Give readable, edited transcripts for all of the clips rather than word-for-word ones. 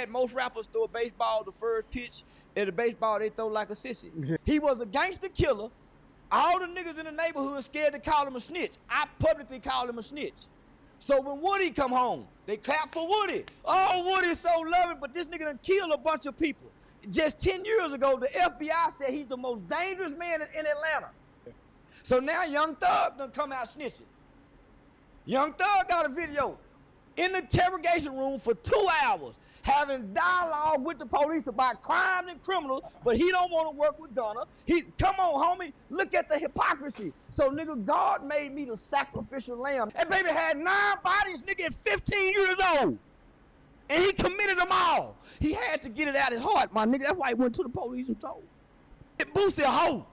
had most rappers throw a baseball the first pitch, and the baseball they throw like a sissy. He was a gangster killer. All the niggas in the neighborhood scared to call him a snitch. I publicly call him a snitch. So when Woody come home, they clap for Woody. Oh, Woody's so loving, but this nigga done killed a bunch of people. Just 10 years ago, the FBI said he's the most dangerous man in Atlanta. So now Young Thug done come out snitching. Young Thug got a video in the interrogation room for 2 hours, having dialogue with the police about crime and criminals, but he don't want to work with Gunna. Come on, homie, look at the hypocrisy. So, nigga, God made me the sacrificial lamb. That baby had 9 bodies, nigga, at 15 years old. And he committed them all. He had to get it out his heart, my nigga. That's why he went to the police and told. Boosie a hoe.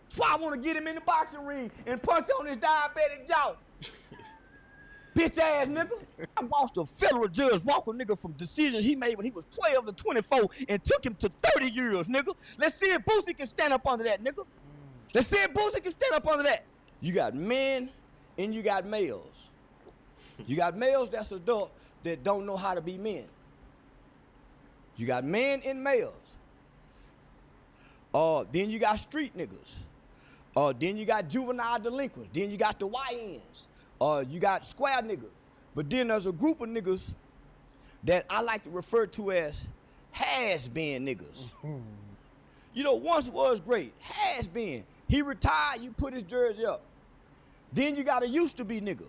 That's why I want to get him in the boxing ring and punch on his diabetic jaw. Bitch ass nigga. I watched a federal judge walk a nigga from decisions he made when he was 12 and 24 and took him to 30 years, nigga. Let's see if Boosie can stand up under that, nigga. Let's see if Boosie can stand up under that. You got men and you got males. You got males that's adult that don't know how to be men. You got men and males. Then you got street niggas. Then you got juvenile delinquents. Then you got the YNs. You got square niggas. But then there's a group of niggas that I like to refer to as has-been niggas. You know, once was great. Has-been. He retired, you put his jersey up. Then you got a used-to-be nigga.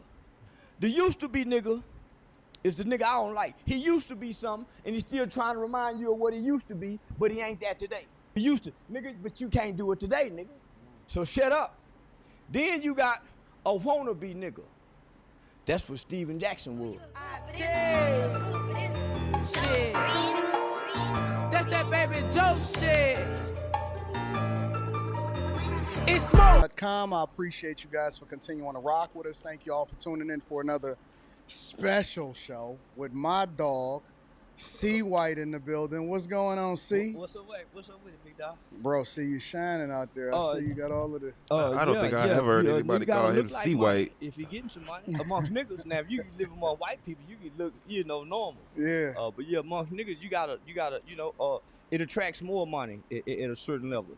The used-to-be nigga is the nigga I don't like. He used to be something, and he's still trying to remind you of what he used to be, but he ain't that today. He used to. Nigga, but you can't do it today, nigga. So shut up. Then you got a wannabe nigga. That's what Steven Jackson was. Shit. That's that baby Joe shit. It's smoke. I appreciate you guys for continuing to rock with us. Thank you all for tuning in for another special show with my dog, C White, in the building. What's going on, C? What's up with it, big dog? Bro, see you shining out there. I see you got all of the... I don't think I ever heard anybody call him C White. If you're getting some money amongst niggas, now if you live among white people, you can look, normal. Yeah. But yeah, amongst niggas, you gotta, it attracts more money at a certain level.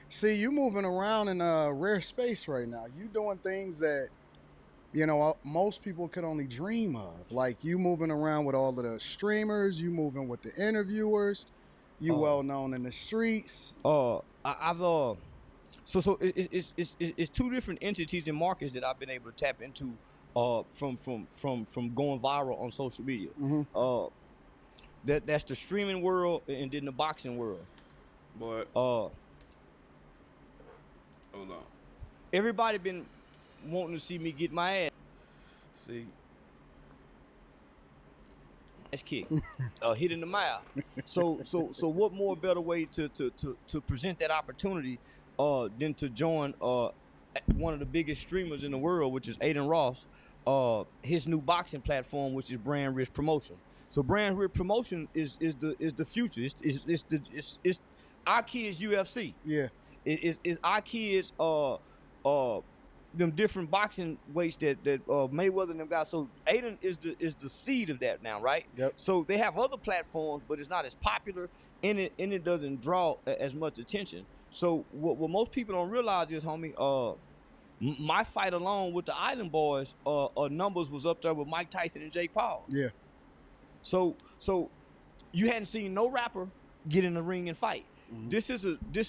See, you moving around in a rare space right now. You doing things that, most people could only dream of. Like you moving around with all of the streamers, you moving with the interviewers, you well known in the streets. So it's 2 different entities and markets that I've been able to tap into from going viral on social media. Mm-hmm. That's the streaming world and then the boxing world. But hold on. Everybody been wanting to see me get my ass kicked, hit in the mouth. So what more better way to present that opportunity than to join one of the biggest streamers in the world, which is Aiden Ross, his new boxing platform, which is Brand Rich Promotion. So Brand Rich Promotion is the future. It's our kids UFC. Yeah. It's our kids them different boxing weights that Mayweather and them got. So Aiden is the seed of that now, right? Yep. So they have other platforms, but it's not as popular, and it doesn't draw as much attention. So what most people don't realize is, homie, my fight alone with the Island Boys, numbers was up there with Mike Tyson and Jake Paul. Yeah. So you hadn't seen no rapper get in the ring and fight. Mm-hmm. This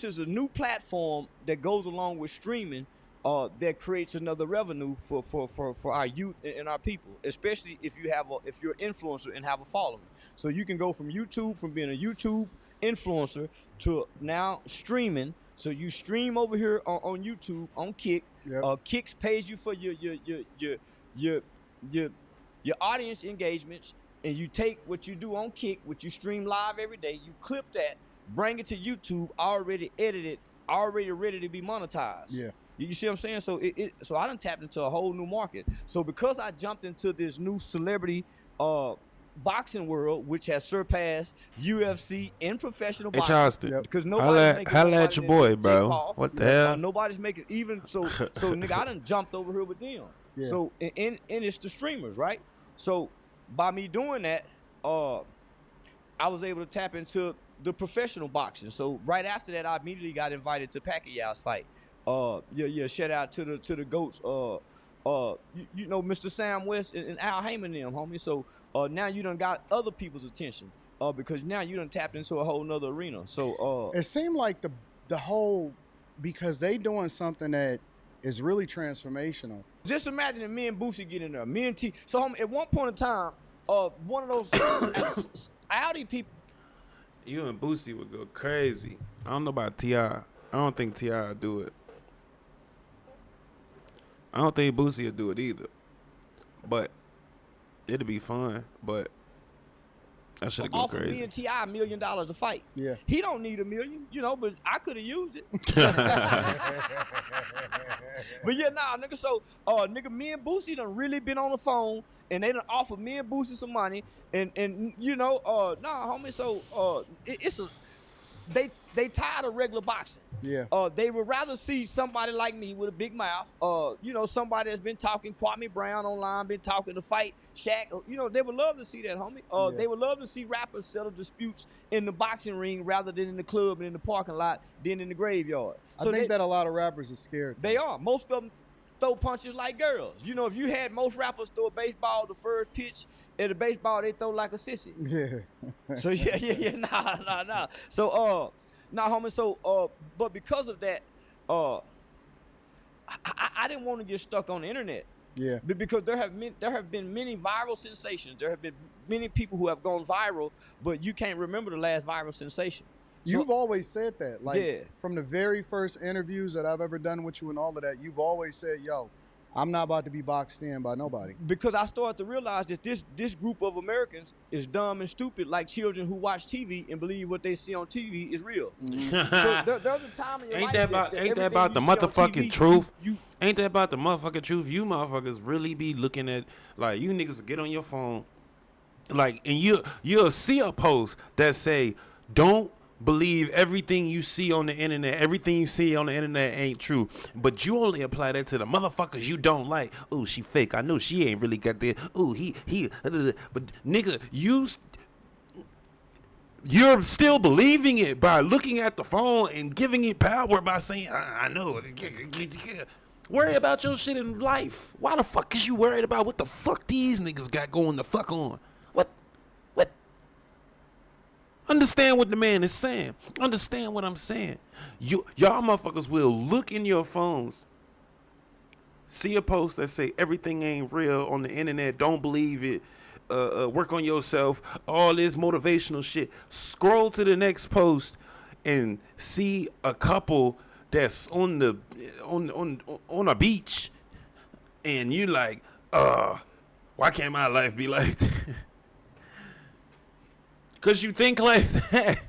is a new platform that goes along with streaming. That creates another revenue for our youth and our people, especially if you're an influencer and have a following. So you can go from being a YouTube influencer to now streaming. So you stream over here on YouTube on Kick. Yep. Kicks pays you for your audience engagements, and you take what you do on Kick, what you stream live every day, you clip that, bring it to YouTube, already edited, already ready to be monetized. Yeah. You see what I'm saying? So so I done tapped into a whole new market. So because I jumped into this new celebrity boxing world, which has surpassed UFC and professional boxing. Hey, Charleston, because nobody's making holla at your boy, bro. Paul. What the hell? Nobody's making even so nigga, I done jumped over here with them. Yeah. So and it's the streamers, right? So by me doing that, I was able to tap into the professional boxing. So right after that, I immediately got invited to Pacquiao's fight. Shout out to the GOATs. You know, Mr. Sam West and Al Heyman them, homie. So now you done got other people's attention. Because now you done tapped into a whole nother arena. So it seemed like the whole, because they doing something that is really transformational. Just imagine if me and Boosie get in there. Me and T. So homie, at one point in time, one of those Audi people. You and Boosie would go crazy. I don't know about T.I. I don't think T.I. would do it. I don't think Boosie would do it either. But it'd be fun. But that should go offer crazy. Me and T.I. $1 million to fight. Yeah. He don't need $1 million, you know, but I could have used it. But yeah, nah, nigga. So, nigga, me and Boosie done really been on the phone, and they done offered me and Boosie some money, and you know, nah, homie. So, it's a they tired of regular boxing. Yeah. They would rather see somebody like me with a big mouth. You know, somebody that's been talking Kwame Brown online, been talking to fight Shaq. You know, they would love to see that, homie. Yeah. They would love to see rappers settle disputes in the boxing ring rather than in the club and in the parking lot, than in the graveyard. So I think that a lot of rappers are scared. They are. Most of them throw punches like girls. You know, if you had most rappers throw a baseball the first pitch, at a baseball they throw like a sissy. Yeah. So yeah, nah. So nah, homie. So but because of that, I didn't want to get stuck on the internet. Yeah. Because there have been many viral sensations. There have been many people who have gone viral, but you can't remember the last viral sensation. You've always said that. Like, yeah. From the very first interviews that I've ever done with you and all of that, you've always said, yo, I'm not about to be boxed in by nobody. Because I started to realize that this group of Americans is dumb and stupid, like children who watch TV and believe what they see on TV is real. So there's a time in your life ain't that about the motherfucking truth? Ain't that about the motherfucking truth? You motherfuckers really be looking at, like, you niggas get on your phone, like, and you'll see a post that say, don't believe everything you see on the internet. Everything you see on the internet ain't true. But you only apply that to the motherfuckers you don't like. Ooh, she fake. I know she ain't really got that. Ooh, he. But nigga, you're still believing it by looking at the phone and giving it power by saying, I know. Worry about your shit in life. Why the fuck is you worried about what the fuck these niggas got going the fuck on? What? Understand what the man is saying. Understand what I'm saying. Y'all motherfuckers will look in your phones, see a post that say everything ain't real on the internet, don't believe it, work on yourself, all this motivational shit. Scroll to the next post and see a couple that's on a beach, and you like, why can't my life be like that? Because you think like that.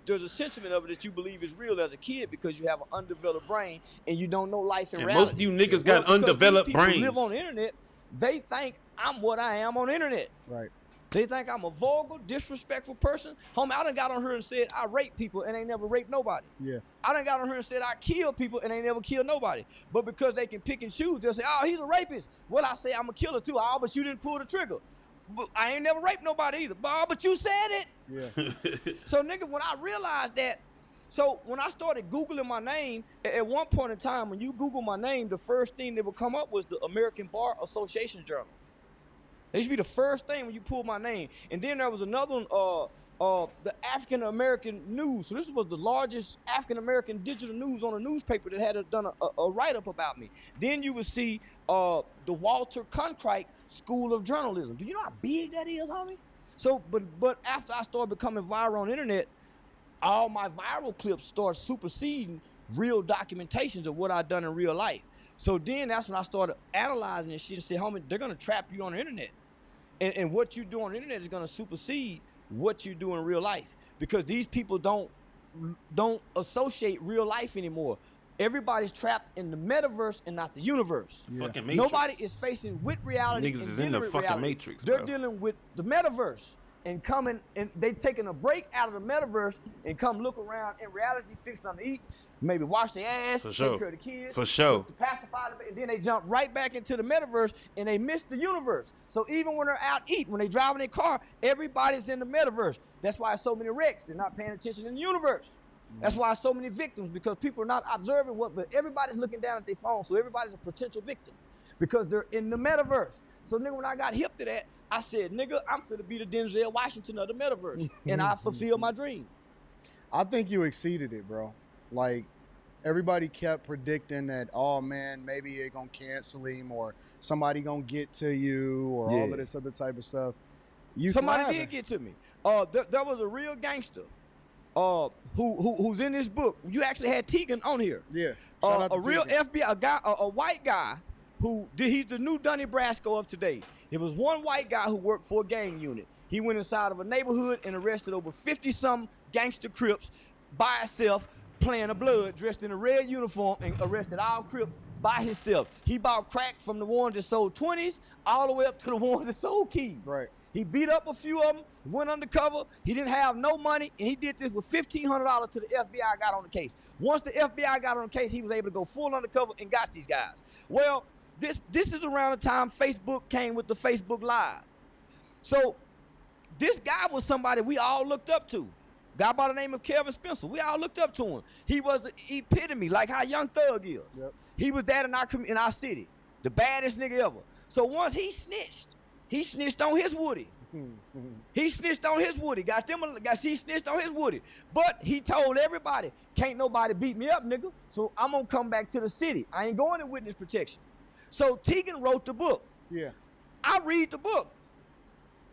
There's a sentiment of it that you believe is real as a kid because you have an undeveloped brain and you don't know life in reality. Most of you niggas got undeveloped brains. People live on the internet, they think I'm what I am on the internet. Right. They think I'm a vulgar, disrespectful person. Homie, I done got on here and said I rape people and ain't never raped nobody. Yeah. I done got on here and said I kill people and ain't never killed nobody. But because they can pick and choose, they'll say, oh, he's a rapist. Well, I say I'm a killer too. Oh, but you didn't pull the trigger. But I ain't never raped nobody either. But you said it. Yeah. So, nigga, when I realized that, so when I started Googling my name, at one point in time, when you Google my name, the first thing that would come up was the American Bar Association Journal. That used to be the first thing when you pull my name. And then there was another one, the African American News. So this was the largest African American digital news on a newspaper that had done a write-up about me. Then you would see the Walter Cronkite School of Journalism. Do you know how big that is, homie? So, but after I started becoming viral on the internet, all my viral clips start superseding real documentations of what I've done in real life. So then that's when I started analyzing this shit and said, homie, they're gonna trap you on the internet. And what you do on the internet is gonna supersede what you do in real life. Because these people don't associate real life anymore. Everybody's trapped in the metaverse and not the universe. Yeah. Fucking Matrix. Nobody is facing with reality. Niggas is in the fucking reality. Matrix, They're bro. dealing with the metaverse. and coming, and they taking a break out of the metaverse and come look around in reality, fix something to eat, maybe wash their ass, For sure. take care of the kids, For sure. to pacify them, and then they jump right back into the metaverse and they miss the universe. So even when they're out eating, when they driving their car, everybody's in the metaverse. That's why so many wrecks. They're not paying attention in the universe. That's why so many victims, because people are not observing but everybody's looking down at their phone, so everybody's a potential victim because they're in the metaverse. So nigga, when I got hip to that, I said, nigga, I'm finna be the Denzel Washington of the metaverse, and I fulfilled my dream. I think you exceeded it, bro. Like, everybody kept predicting that, oh man, maybe they're gonna cancel him or somebody gonna get to you or all of this other type of stuff. Somebody did get to me. There was a real gangster who's in this book. You actually had Tegan on here. Yeah. Shout out to A real Tegan. FBI, a white guy he's the new Donnie Brasco of today. There was one white guy who worked for a gang unit. He went inside of a neighborhood and arrested over 50-some gangster Crips by himself, playing a blood, dressed in a red uniform, and arrested all Crips by himself. He bought crack from the ones that sold 20s all the way up to the ones that sold keys. Right. He beat up a few of them, went undercover. He didn't have no money, and he did this with $1,500 till the FBI got on the case. Once the FBI got on the case, he was able to go full undercover and got these guys. Well, this is around the time Facebook came with the Facebook Live. So this guy was somebody we all looked up to. Guy by the name of Kevin Spencer. We all looked up to him. He was the epitome, like how Young Thug is. Yep. He was that in our city, the baddest nigga ever. So once he snitched on his Woody. He snitched on his Woody. He snitched on his Woody. But he told everybody, can't nobody beat me up, nigga. So I'm gonna come back to the city. I ain't going to witness protection. So Tegan wrote the book. Yeah. I read the book.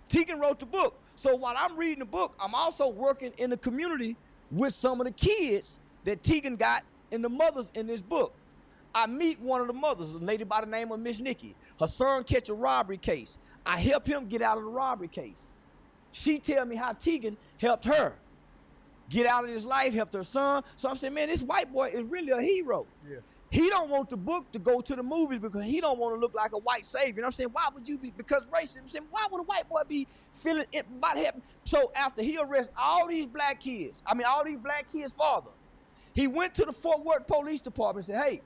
Tegan wrote the book. So while I'm reading the book, I'm also working in the community with some of the kids that Tegan got and the mothers in this book. I meet one of the mothers, a lady by the name of Miss Nikki. Her son catch a robbery case. I help him get out of the robbery case. She tell me how Tegan helped her get out of his life, helped her son. So I'm saying, man, this white boy is really a hero. Yeah. He don't want the book to go to the movies because he don't want to look like a white savior. And I'm saying, why would you be, because racism, I'm saying, why would a white boy be feeling it about him? So after he arrests all these black kids father, he went to the Fort Worth Police Department and said, hey,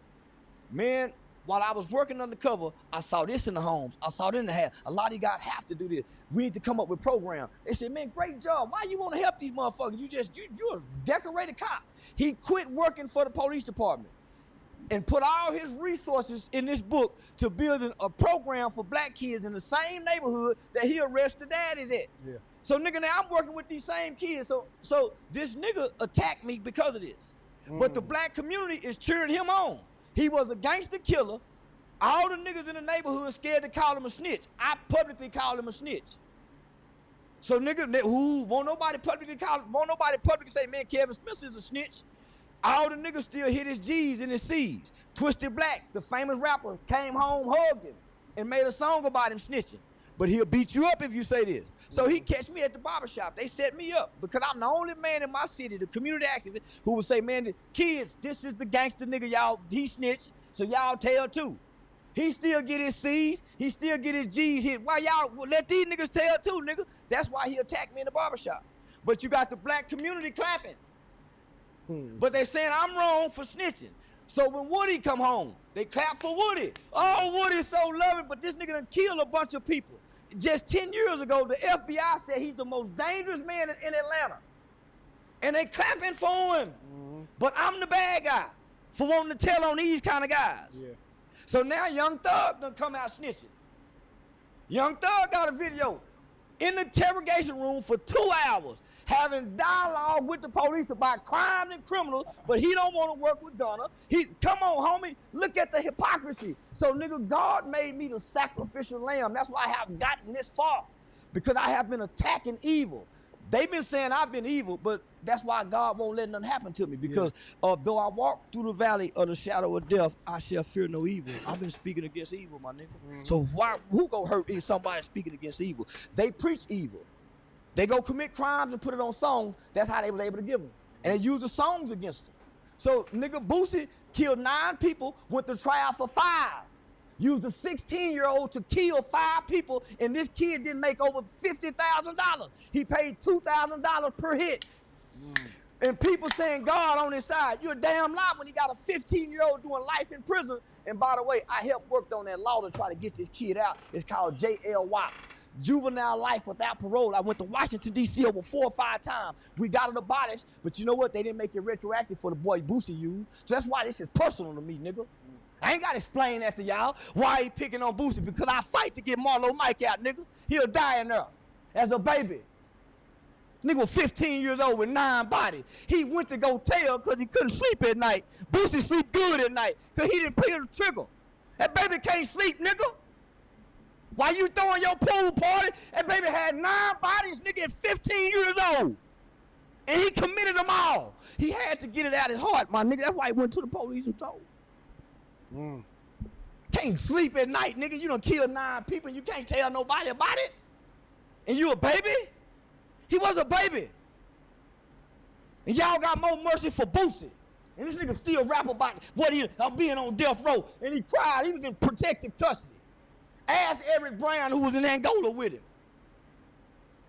man, while I was working undercover, I saw this in the homes. I saw it in the house. A lot of you guys have to do this. We need to come up with program. They said, man, great job. Why you want to help these motherfuckers? You're a decorated cop. He quit working for the police department and put all his resources in this book to build a program for black kids in the same neighborhood that he arrested daddies at. Yeah. So nigga, now I'm working with these same kids. So this nigga attacked me because of this. But the black community is cheering him on. He was a gangster killer. All the niggas in the neighborhood scared to call him a snitch. I publicly call him a snitch. So nigga, won't nobody publicly say, man, Kevin Spencer is a snitch. All the niggas still hit his G's and his C's. Twisted Black, the famous rapper, came home, hugged him, and made a song about him snitching. But he'll beat you up if you say this. So he catch me at the barbershop. They set me up because I'm the only man in my city, the community activist, who would say, man, the kids, this is the gangster nigga, y'all, he snitched, so y'all tell too. He still get his C's, he still get his G's hit. Why y'all let these niggas tell too, nigga? That's why he attacked me in the barbershop. But you got the black community clapping. But they saying I'm wrong for snitching. So when Woody come home, they clap for Woody. Oh, Woody's so loving, but this nigga done killed a bunch of people. Just 10 years ago, the FBI said he's the most dangerous man in Atlanta. And they clapping for him. But I'm the bad guy for wanting to tell on these kind of guys. Yeah. So now Young Thug done come out snitching. Young Thug got a video in the interrogation room for 2 hours having dialogue with the police about crimes and criminals, but he don't want to work with Gunna. Come on, homie, look at the hypocrisy. So, nigga, God made me the sacrificial lamb. That's why I have gotten this far, because I have been attacking evil. They've been saying I've been evil, but that's why God won't let nothing happen to me, because though I walk through the valley of the shadow of death, I shall fear no evil. I've been speaking against evil, my nigga. So who gonna hurt if somebody speaking against evil? They preach evil. They go commit crimes and put it on songs. That's how they was able to give them. And they use the songs against them. So nigga Boosie killed 9 people, went to trial for 5. Used a 16-year-old to kill 5 people, and this kid didn't make over $50,000. He paid $2,000 per hit. And people saying God on his side. You're a damn lie when he got a 15-year-old doing life in prison. And by the way, I helped work on that law to try to get this kid out. It's called JLY, juvenile life without parole. I went to Washington, D.C. over 4 or 5 times. We got it abolished, but you know what? They didn't make it retroactive for the boy Boosie used. So that's why this is personal to me, nigga. I ain't got to explain that to y'all. Why he picking on Boosie? Because I fight to get Marlo Mike out, nigga. He'll die in there as a baby. Nigga was 15 years old with 9 bodies. He went to go tell because he couldn't sleep at night. Boosie sleep good at night because he didn't pull the trigger. That baby can't sleep, nigga. Why you throwing your pool party? That baby had 9 bodies, nigga, at 15 years old. And he committed them all. He had to get it out his heart, my nigga. That's why he went to the police and told. Can't sleep at night, nigga. You done killed 9 people and you can't tell nobody about it? And you a baby? He was a baby. And y'all got more mercy for Boosie. And this nigga still rap about what he being on death row. And he cried. He was in protective custody. Ask Eric Brown, who was in Angola with him.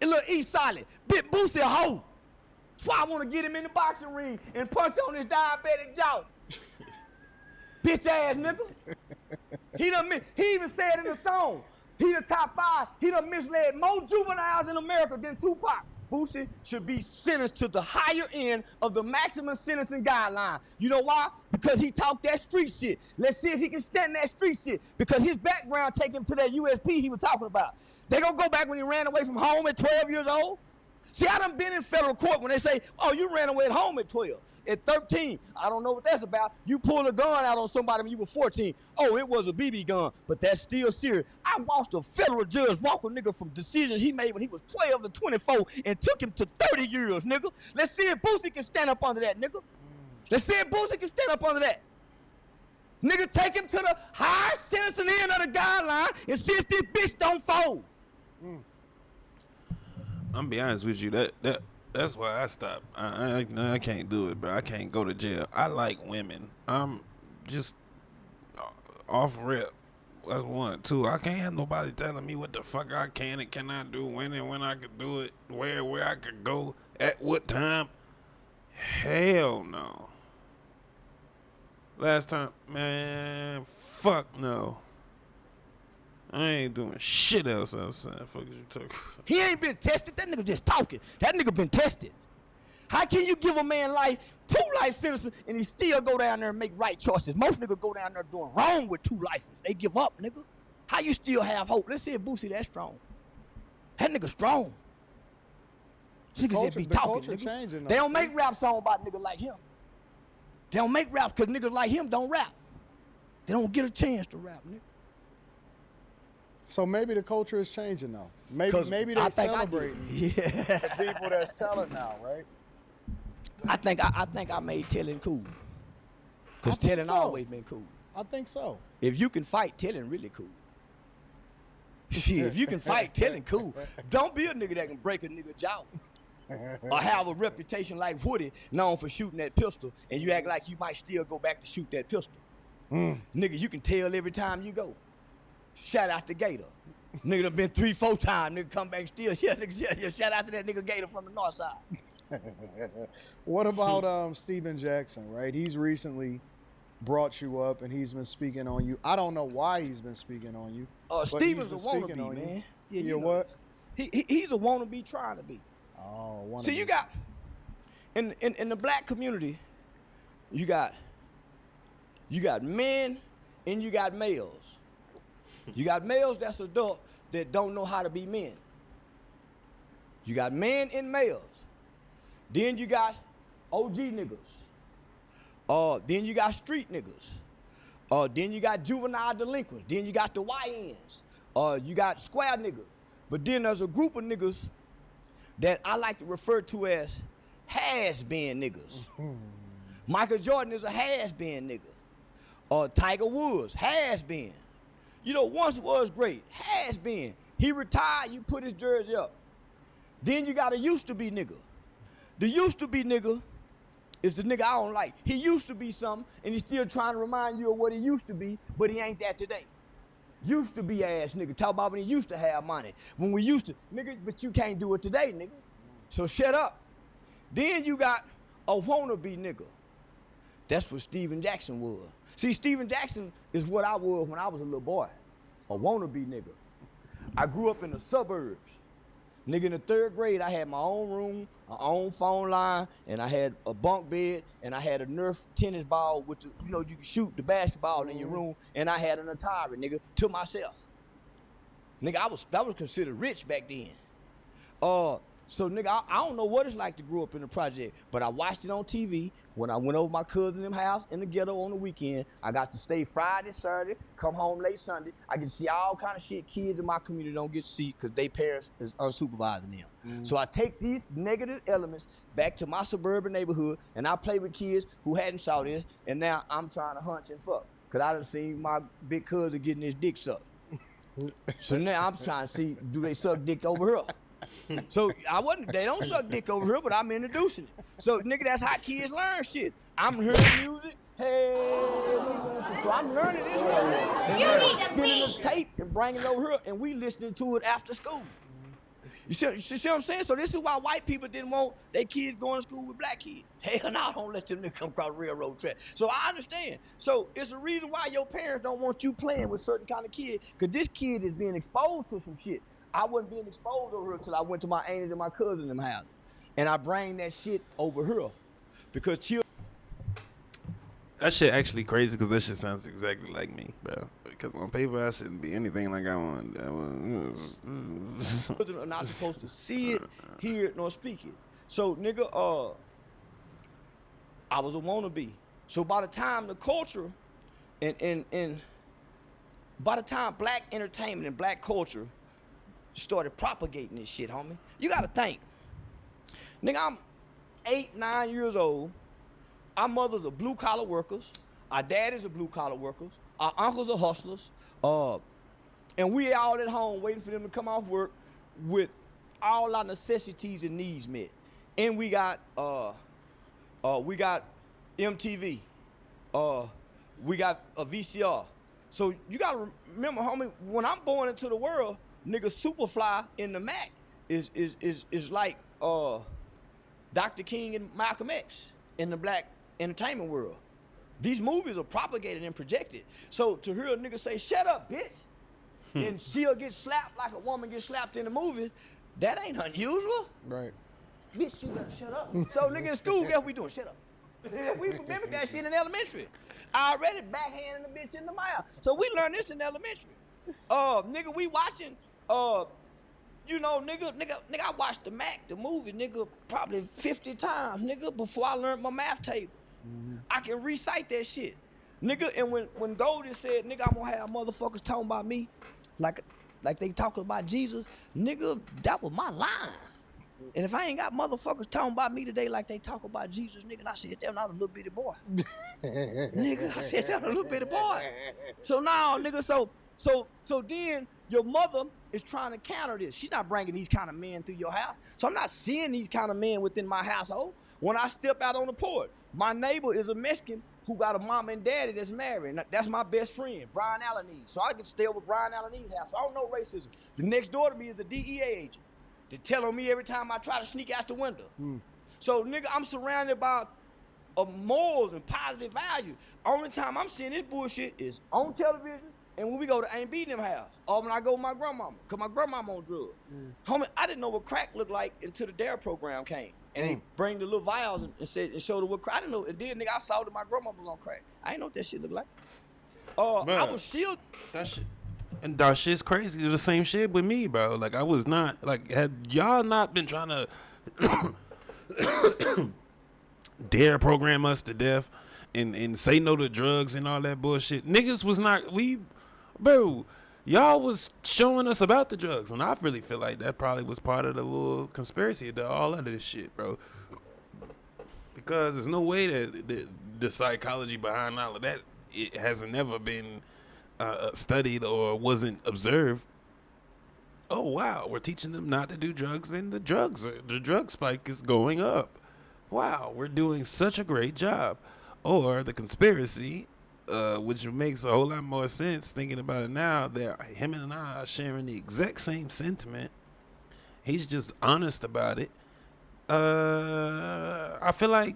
And look, he's solid. Bit Boosie a hoe. That's why I want to get him in the boxing ring and punch on his diabetic jaw. Bitch ass nigga. He even said in the song, he the top 5. He done misled more juveniles in America than Tupac. Boosie should be sentenced to the higher end of the maximum sentencing guideline. You know why? Because he talked that street shit. Let's see if he can stand that street shit. Because his background take him to that USP he was talking about. They gonna go back when he ran away from home at 12 years old? See, I done been in federal court when they say, oh, you ran away at home at 12. At 13, I don't know what that's about. You pulled a gun out on somebody when you were 14. Oh, it was a BB gun, but that's still serious. I watched a federal judge walk a nigga from decisions he made when he was 12 to 24 and took him to 30 years, nigga. Let's see if Boosie can stand up under that, nigga. Let's see if Boosie can stand up under that. Nigga, take him to the high sentencing end of the guideline and see if this bitch don't fold. I'm gonna be honest with you. That's why I stopped. I can't do it, bro. I can't go to jail. I like women. I'm just off rip. That's 1. 2, I can't have nobody telling me what the fuck I can and cannot do, when and when I could do it, where I could go, at what time. Hell no. Last time, man, fuck no. I ain't doing shit else outside. Fuck is you talking about? He ain't been tested. That nigga just talking. That nigga been tested. How can you give a man life, 2 life sentences, and he still go down there and make right choices? Most niggas go down there doing wrong with 2 lives. They give up, nigga. How you still have hope? Let's see if Boosie that strong. That nigga strong. Niggas just be talking, nigga. Changing, they don't make rap songs about niggas like him. They don't make rap because niggas like him don't rap. They don't get a chance to rap, nigga. So maybe the culture is changing now. Maybe they celebrate the people that sell it now, right? I think I made telling cool. Because telling always been cool. I think so. If you can fight, telling really cool. Shit, if you can fight, telling cool. Don't be a nigga that can break a nigga jaw. Or have a reputation like Woody, known for shooting that pistol, and you act like you might still go back to shoot that pistol. Nigga, you can tell every time you go. Shout out to Gator. Nigga done been 3-4 times. Nigga come back still. Yeah, nigga, yeah, shout out to that nigga Gator from the north side. What about Steven Jackson, right? He's recently brought you up and he's been speaking on you. I don't know why he's been speaking on you. Steven's a wannabe, man. Yeah, you know what? He's a wannabe trying to be. Oh, wannabe. See, you got, in the black community, you got men and you got males. You got males that's adult that don't know how to be men. You got men and males. Then you got OG niggas. Then you got street niggas. Then you got juvenile delinquents. Then you got the YNs. You got square niggas. But then there's a group of niggas that I like to refer to as has-been niggas. Michael Jordan is a has-been nigga. Tiger Woods, has-been. You know, once was great, has been. He retired, you put his jersey up. Then you got a used to be nigga. The used to be nigga is the nigga I don't like. He used to be something, and he's still trying to remind you of what he used to be, but he ain't that today. Used to be ass nigga. Talk about when he used to have money. When we used to, nigga, but you can't do it today, nigga. So shut up. Then you got a wannabe nigga. That's what Steven Jackson was. See, Steven Jackson is what I was when I was a little boy. A wannabe nigga. I grew up in the suburbs. Nigga, in the 3rd grade, I had my own room, my own phone line, and I had a bunk bed, and I had a Nerf tennis ball with the, you know, you can shoot the basketball in your room, and I had an Atari, nigga, to myself. Nigga, I was considered rich back then. So nigga, I don't know what it's like to grow up in the project, but I watched it on TV when I went over my cousin them house in the ghetto on the weekend. I got to stay Friday, Saturday, come home late Sunday. I get to see all kind of shit kids in my community don't get to see because they parents is unsupervising them. So I take these negative elements back to my suburban neighborhood and I play with kids who hadn't saw this, and now I'm trying to hunch and fuck. Cause I done seen my big cousin getting his dick sucked. So now I'm trying to see, do they suck dick over here? So they don't suck dick over here, but I'm introducing it. So nigga, that's how kids learn shit. I'm hearing music, hey, so I'm learning this and spinning the tape and bringing it over here, and we listening to it after school. You see what I'm saying? So this is why white people didn't want their kids going to school with black kids. Hell no, don't let them niggas come across the railroad track. So I understand. So it's a reason why your parents don't want you playing with certain kind of kid, because this kid is being exposed to some shit. I wasn't being exposed over here until I went to my aunties and my cousins in them house. And I bring that shit over here. Because children. That shit actually crazy because that shit sounds exactly like me, bro. Because on paper, I shouldn't be anything like I want. Children are not supposed to see it, hear it, nor speak it. So, nigga, I was a wannabe. So by the time the culture and by the time black entertainment and black culture started propagating this shit, homie, you gotta think. Nigga, I'm 8, 9 years old. Our mothers are blue-collar workers. Our daddies are blue-collar workers. Our uncles are hustlers. And we all at home waiting for them to come off work with all our necessities and needs met. And we got MTV. We got a VCR. So you gotta remember, homie, when I'm born into the world, nigga, Superfly in the Mac is like Dr. King and Malcolm X in the black entertainment world. These movies are propagated and projected. So to hear a nigga say, shut up, bitch, and she'll get slapped like a woman gets slapped in the movie, that ain't unusual. Right. Bitch, you better shut up. So nigga in school, guess what we doing? Shut up. We mimic that shit in elementary. I already backhanding the bitch in the mouth. So we learned this in elementary. Nigga, we watching, you know, nigga, I watched the Mac, the movie, nigga, probably 50 times, nigga, before I learned my math table. I can recite that shit. Nigga, and when Goldie said, nigga, I'm gonna have motherfuckers talking about me like they talk about Jesus, nigga, that was my line. And if I ain't got motherfuckers talking about me today like they talk about Jesus, nigga, I said, damn, I was a little bitty boy. Nigga, I said, damn, a little bitty boy. So now, nigga, so then your mother is trying to counter this. She's not bringing these kind of men through your house. So I'm not seeing these kind of men within my household. When I step out on the porch, my neighbor is a Mexican who got a mom and daddy that's married. That's my best friend, Brian Alaniz. So I can stay over Brian Alaniz's house. So I don't know racism. The next door to me is a DEA agent. They tell on me every time I try to sneak out the window. So, nigga, I'm surrounded by morals and positive values. Only time I'm seeing this bullshit is on television and when we go to Aunt B them house, or when I go with my grandmama, because my grandmama on drugs. Homie, I didn't know what crack looked like until the DARE program came. And they bring the little vials and showed her what crack. I didn't know. And then, nigga, I saw that my grandmama was on crack. I didn't know what that shit looked like. I was shielded. That shit. And that shit's crazy. The same shit with me, bro. Like, I was not, like, had y'all not been trying to dare program us to death and say no to drugs and all that bullshit, niggas was not, bro, y'all was showing us about the drugs. And I really feel like that probably was part of the little conspiracy to all of this shit, bro. Because there's no way that the psychology behind all of that, it hasn't never been studied or wasn't observed. Oh wow, we're teaching them not to do drugs, and the drug spike is going up. Wow, we're doing such a great job. Or the conspiracy which makes a whole lot more sense thinking about it now that him and I are sharing the exact same sentiment. He's just honest about it. I feel like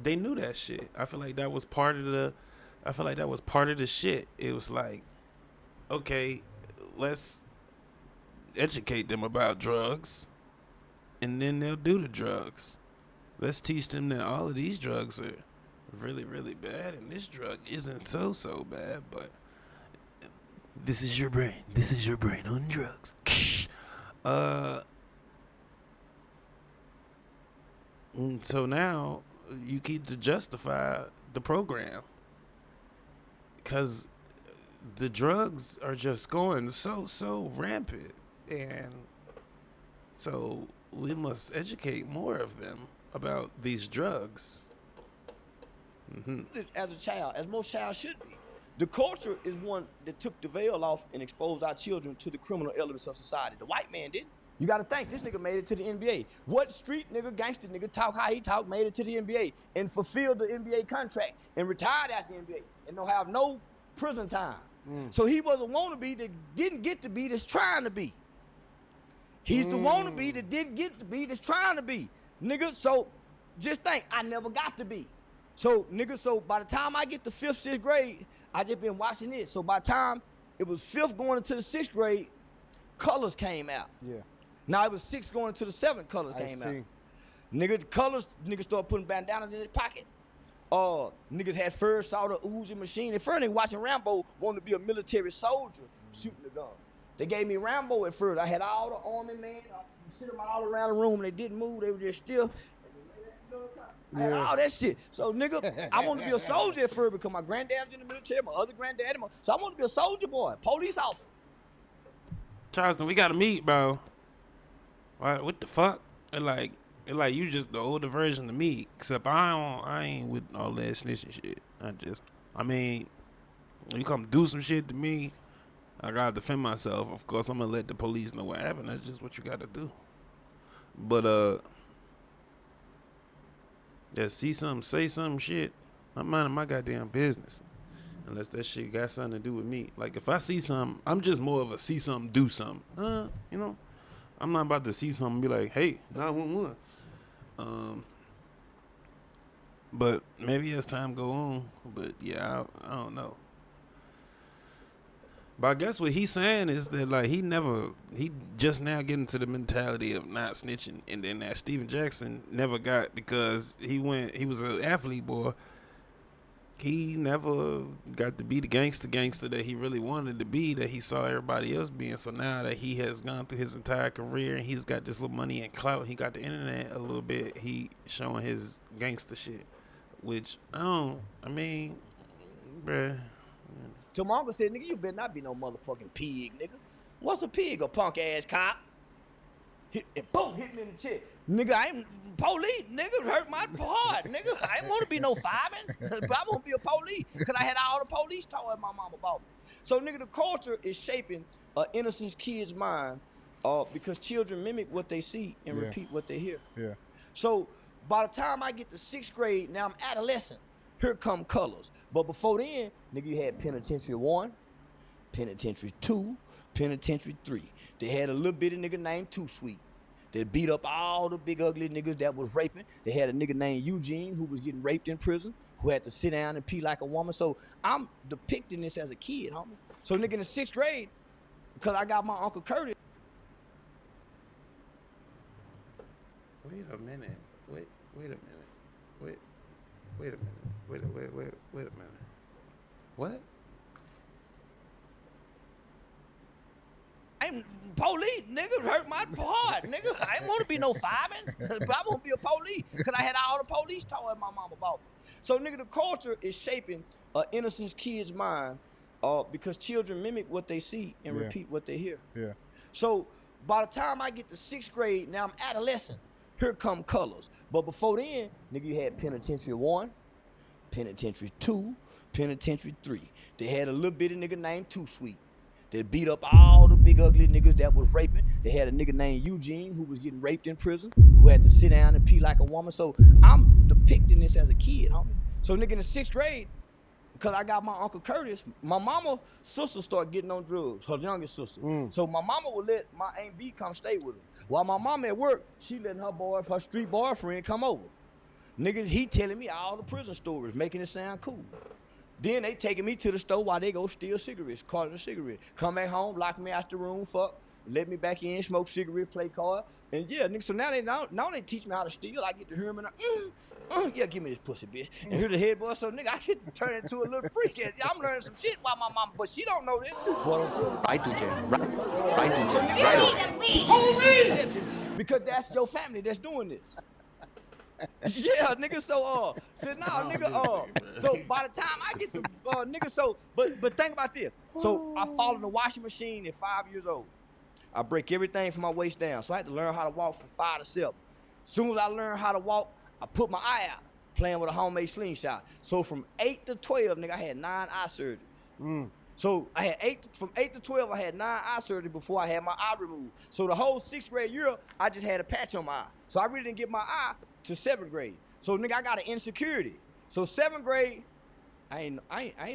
they knew that shit. I feel like that was part of the shit. It was like, okay, let's educate them about drugs, and then they'll do the drugs. Let's teach them that all of these drugs are really, really bad, and this drug isn't so bad, but this is your brain. This is your brain on drugs. So now you keep to justify the program because the drugs are just going so rampant, and so we must educate more of them about these drugs. As a child, as most childs should be, the culture is one that took the veil off and exposed our children to the criminal elements of society. The white man didn't. You gotta think, this nigga made it to the NBA. What street nigga, gangster nigga, talk how he talk, made it to the NBA and fulfilled the NBA contract and retired after the NBA and don't have no prison time. So he was a wannabe that didn't get to be that's trying to be. He's the wannabe that didn't get to be that's trying to be. Nigga, so just think, I never got to be. So, nigga, so by the time I get to 5th, 6th grade, I just been watching it. So by the time it was 5th going into the 6th grade, Colors came out. Yeah. Now it was 6th going into the 7th, Colors came out. Nigga, the Colors, niggas started putting bandanas in his pocket. Niggas had first saw the Uzi machine. At first, nigga watching Rambo wanted to be a military soldier shooting the gun. They gave me Rambo at first. I had all the army men, sit them all around the room, and they didn't move. They were just still. I had all that shit. So, nigga, I wanted to be a soldier at first because my granddad was in the military, my other granddad. So I wanted to be a soldier boy, police officer. Charleston, we gotta meet, bro. What the fuck? It like you just the older version of me. Except I ain't with all that snitching shit. I mean, you come do some shit to me, I gotta defend myself. Of course, I'm gonna let the police know what happened. That's just what you gotta do. But yeah, see something, say some shit. I'm minding my goddamn business. Unless that shit got something to do with me. Like if I see something, I'm just more of a see something, do something. You know, I'm not about to see something and be like, hey, 911. But maybe as time go on. But yeah, I don't know. But I guess what he's saying is that like he just now getting to the mentality of not snitching, and then that Steven Jackson never got because he was an athlete boy. He never got to be the gangster that he really wanted to be, that he saw everybody else being. So now that he has gone through his entire career and he's got this little money and clout, he got the internet a little bit, he showing his gangster shit. Which, I mean, bruh. So my uncle said, nigga, you better not be no motherfucking pig, nigga. What's a pig, a punk ass cop? And boom, hit me in the chest. Nigga, I ain't police. Nigga, hurt my heart. Nigga, I ain't want to be no fireman, but I want to be a police because I had all the police toys my mama bought me. So, nigga, the culture is shaping an innocent kid's mind because children mimic what they see and repeat what they hear. Yeah. So, by the time I get to 6th grade, now I'm adolescent. Here come Colors. But before then, nigga, you had Penitentiary 1, Penitentiary 2, Penitentiary 3. They had a little bitty nigga named Too Sweet that beat up all the big ugly niggas that was raping. They had a nigga named Eugene who was getting raped in prison, who had to sit down and pee like a woman. So I'm depicting this as a kid, homie. So nigga in the 6th grade, because I got my Uncle Curtis. Wait a minute. Wait a minute. Wait a minute. Wait a minute. What? I ain't police, nigga, hurt my heart, nigga. I ain't want to be no fireman, but I want to be a police because I had all the police toys my mama bought me. So, nigga, the culture is shaping an innocent kid's mind because children mimic what they see and repeat what they hear. Yeah. So, by the time I get to 6th grade, now I'm adolescent. Here come Colors. But before then, nigga, you had Penitentiary 1, Penitentiary 2, Penitentiary 3. They had a little bitty nigga named Too Sweet that beat up all the big ugly niggas that was raping. They had a nigga named Eugene who was getting raped in prison, who had to sit down and pee like a woman. So I'm depicting this as a kid, homie. So nigga in the 6th grade, cause I got my Uncle Curtis. My mama sister started getting on drugs, her youngest sister. So my mama would let my Aunt B come stay with her. While my mama at work, she letting her street boyfriend come over. Nigga, he telling me all the prison stories, making it sound cool. Then they taking me to the store while they go steal cigarettes, call it a cigarette. Come back home, lock me out the room, fuck, let me back in, smoke cigarette, play card. And yeah, nigga, so now they teach me how to steal. I get to hear them and yeah, give me this pussy, bitch. And hear the head boy, so nigga, I get to turn into a little freak. I'm learning some shit while my mama, but she don't know this. Right through jail. Right through jail. Right on. Because that's your family that's doing this. Yeah, nigga, so by the time I get the nigga, but think about this. So I fall in the washing machine at 5 years old. I break everything from my waist down. So I had to learn how to walk from 5 to 7. As soon as I learned how to walk, I put my eye out, playing with a homemade slingshot. So from 8 to 12, nigga, I had 9 eye surgeries. So I had from 8 to 12, I had 9 eye surgery before I had my eye removed. So the whole 6th grade year, I just had a patch on my eye. So I really didn't get my eye to 7th grade. So nigga, I got an insecurity. So 7th grade, I ain't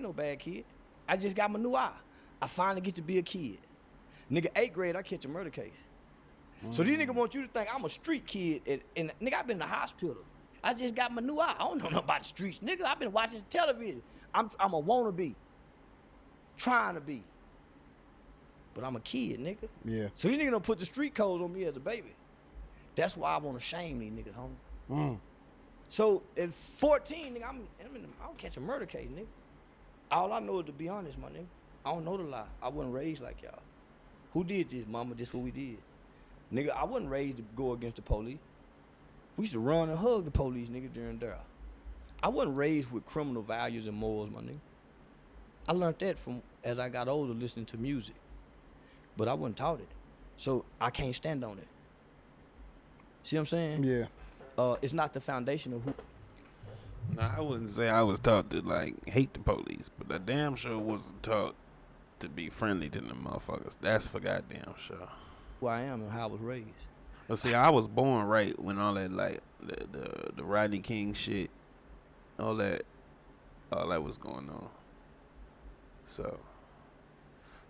no bad kid. I just got my new eye. I finally get to be a kid. Nigga, 8th grade, I catch a murder case. So these niggas want you to think I'm a street kid, and nigga, I've been in the hospital. I just got my new eye. I don't know nothing about the streets, nigga. I've been watching television. I'm a wannabe, trying to be, but I'm a kid, nigga. Yeah. So these niggas don't put the street codes on me as a baby. That's why I want to shame these niggas, homie. So at 14, nigga, I'm catching a murder case, nigga. All I know is to be honest, my nigga. I don't know the lie. I wasn't raised like y'all. Who did this, mama? This what we did. Nigga, I wasn't raised to go against the police. We used to run and hug the police, nigga, during there. I wasn't raised with criminal values and morals, my nigga. I learned that from as I got older listening to music. But I wasn't taught it. So I can't stand on it. See what I'm saying? Yeah. It's not the foundation of who. Nah, I wouldn't say I was taught to like hate the police, but I damn sure wasn't taught to be friendly to them motherfuckers. That's for goddamn sure. Who I am and how I was raised. But see, I was born right when all that like the Rodney King shit, all that was going on. So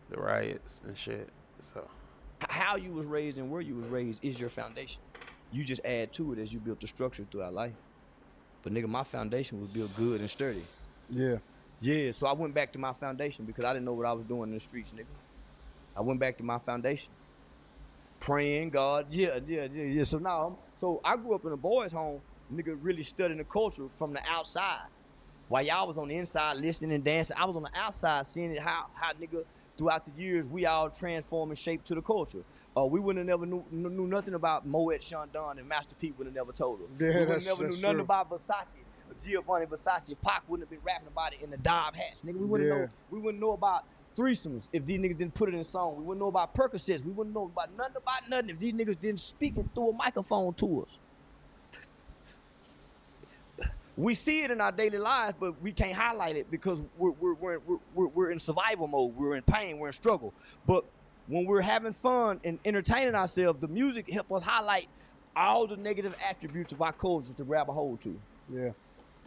the riots and shit. So how you was raised and where you was raised is your foundation. You just add to it as you build the structure throughout life. But nigga, my foundation was built good and sturdy. Yeah. Yeah, so I went back to my foundation because I didn't know what I was doing in the streets, nigga. I went back to my foundation. Praying, God, yeah. So I grew up in a boys' home, nigga, really studying the culture from the outside. While y'all was on the inside listening and dancing, I was on the outside seeing it how nigga, throughout the years, we all transform and shape to the culture. We wouldn't have never knew nothing about Moet Chandon and Master P would have never told us. Yeah, we would never knew nothing about Versace. Giovanni Versace. Pac wouldn't have been rapping about it in the Dob hats. Nigga, we wouldn't know about threesomes if these niggas didn't put it in song. We wouldn't know about Percocets. We wouldn't know about nothing if these niggas didn't speak it through a microphone to us. We see it in our daily lives, but we can't highlight it because we're in survival mode. We're in pain. We're in struggle. But when we're having fun and entertaining ourselves, the music helps us highlight all the negative attributes of our culture to grab a hold to. Yeah.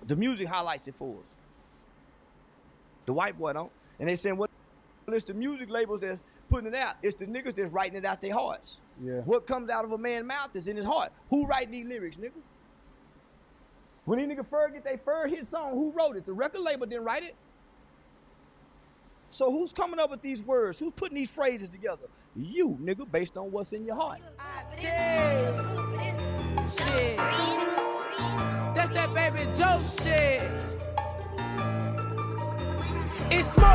The music highlights it for us. The white boy don't. And they saying, well, it's the music labels that's putting it out. It's the niggas that's writing it out their hearts. Yeah. What comes out of a man's mouth is in his heart. Who write these lyrics, nigga? When these niggas first get their first hit song, who wrote it? The record label didn't write it. So who's coming up with these words? Who's putting these phrases together? You, nigga, based on what's in your heart. Shit. That's that baby Joe shit. It's smoke.